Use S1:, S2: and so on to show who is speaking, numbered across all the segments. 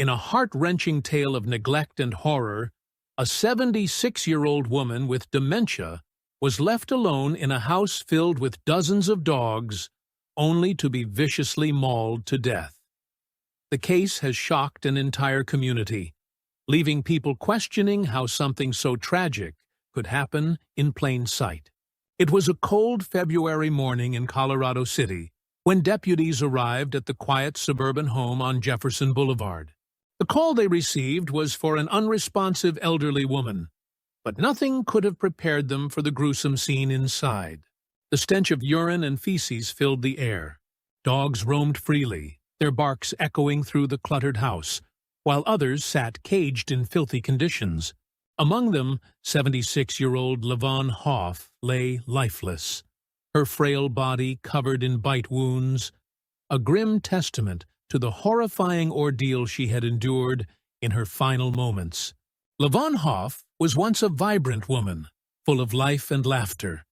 S1: In a heart-wrenching tale of neglect and horror, a 76-year-old woman with dementia was left alone in a house filled with dozens of dogs, only to be viciously mauled to death. The case has shocked an entire community, leaving people questioning how something so tragic could happen in plain sight. It was a cold February morning in Colorado City when deputies arrived at the quiet suburban home on Jefferson Boulevard. The call they received was for an unresponsive elderly woman, but nothing could have prepared them for the gruesome scene inside. The stench of urine and feces filled the air. Dogs roamed freely, their barks echoing through the cluttered house, while others sat caged in filthy conditions. Among them, 76-year-old LaVonne Hoff lay lifeless, her frail body covered in bite wounds, a grim testament to the horrifying ordeal she had endured in her final moments. LaVonne Hoff was once a vibrant woman, full of life and laughter,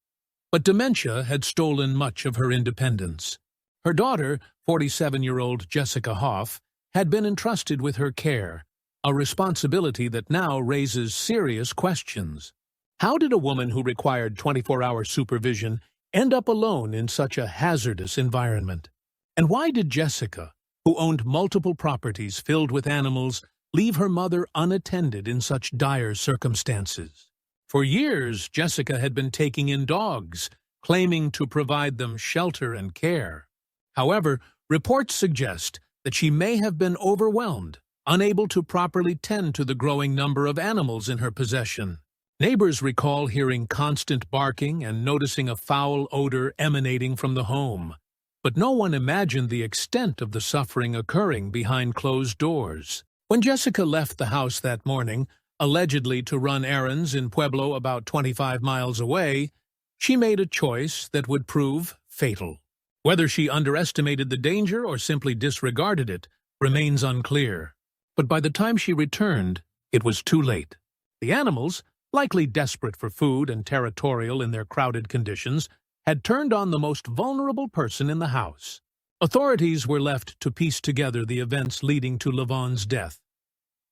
S1: but dementia had stolen much of her independence. Her daughter, 47-year-old Jessica Hoff, had been entrusted with her care, a responsibility that now raises serious questions. How did a woman who required 24-hour supervision end up alone in such a hazardous environment? And why did Jessica, who owned multiple properties filled with animals, leave her mother unattended in such dire circumstances? For years, Jessica had been taking in dogs, claiming to provide them shelter and care. However, reports suggest that she may have been overwhelmed, unable to properly tend to the growing number of animals in her possession. Neighbors recall hearing constant barking and noticing a foul odor emanating from the home, but no one imagined the extent of the suffering occurring behind closed doors. When Jessica left the house that morning, allegedly to run errands in Pueblo about 25 miles away, she made a choice that would prove fatal. Whether she underestimated the danger or simply disregarded it remains unclear. But by the time she returned, it was too late. The animals, likely desperate for food and territorial in their crowded conditions, had turned on the most vulnerable person in the house. Authorities were left to piece together the events leading to LaVonne's death.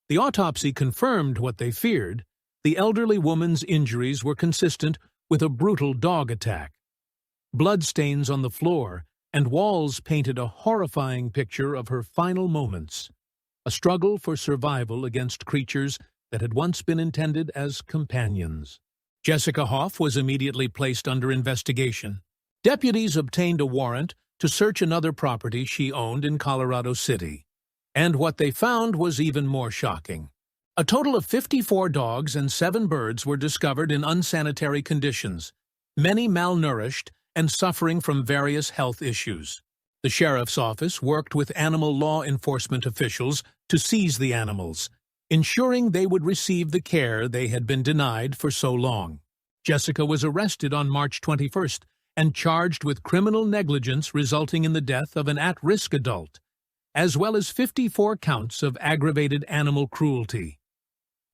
S1: The autopsy confirmed what they feared. The elderly woman's injuries were consistent with a brutal dog attack. Bloodstains on the floor and walls painted a horrifying picture of her final moments, a struggle for survival against creatures that had once been intended as companions. Jessica Hoff was immediately placed under investigation. Deputies obtained a warrant to search another property she owned in Colorado City. And what they found was even more shocking. A total of 54 dogs and 7 birds were discovered in unsanitary conditions, many malnourished and suffering from various health issues. The sheriff's office worked with animal law enforcement officials to seize the animals, ensuring they would receive the care they had been denied for so long. Jessica was arrested on March 21st and charged with criminal negligence resulting in the death of an at-risk adult, as well as 54 counts of aggravated animal cruelty.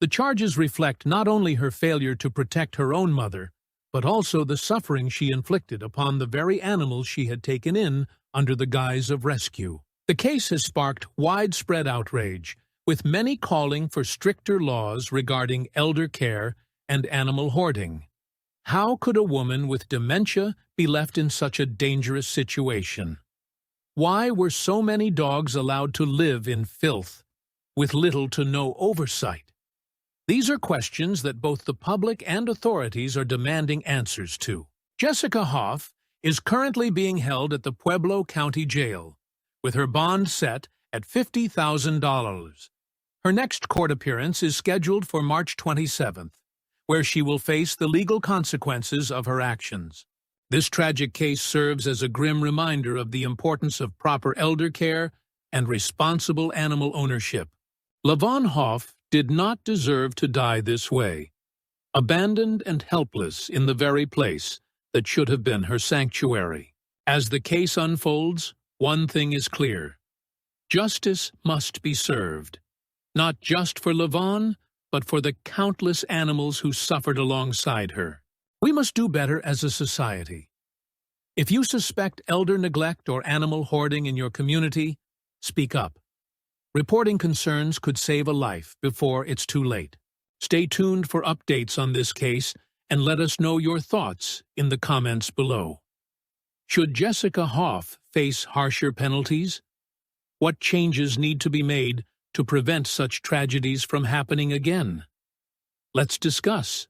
S1: The charges reflect not only her failure to protect her own mother, but also the suffering she inflicted upon the very animals she had taken in under the guise of rescue. The case has sparked widespread outrage, with many calling for stricter laws regarding elder care and animal hoarding. How could a woman with dementia be left in such a dangerous situation? Why were so many dogs allowed to live in filth, with little to no oversight? These are questions that both the public and authorities are demanding answers to. Jessica Hoff is currently being held at the Pueblo County Jail, with her bond set at $50,000. Her next court appearance is scheduled for March 27th, where she will face the legal consequences of her actions. This tragic case serves as a grim reminder of the importance of proper elder care and responsible animal ownership. LaVonne Hoff did not deserve to die this way, abandoned and helpless in the very place that should have been her sanctuary. As the case unfolds, one thing is clear. Justice must be served, not just for LaVonne, but for the countless animals who suffered alongside her. We must do better as a society. If you suspect elder neglect or animal hoarding in your community, speak up. Reporting concerns could save a life before it's too late. Stay tuned for updates on this case and let us know your thoughts in the comments below. Should Jessica Hoff face harsher penalties? What changes need to be made to prevent such tragedies from happening again? Let's discuss.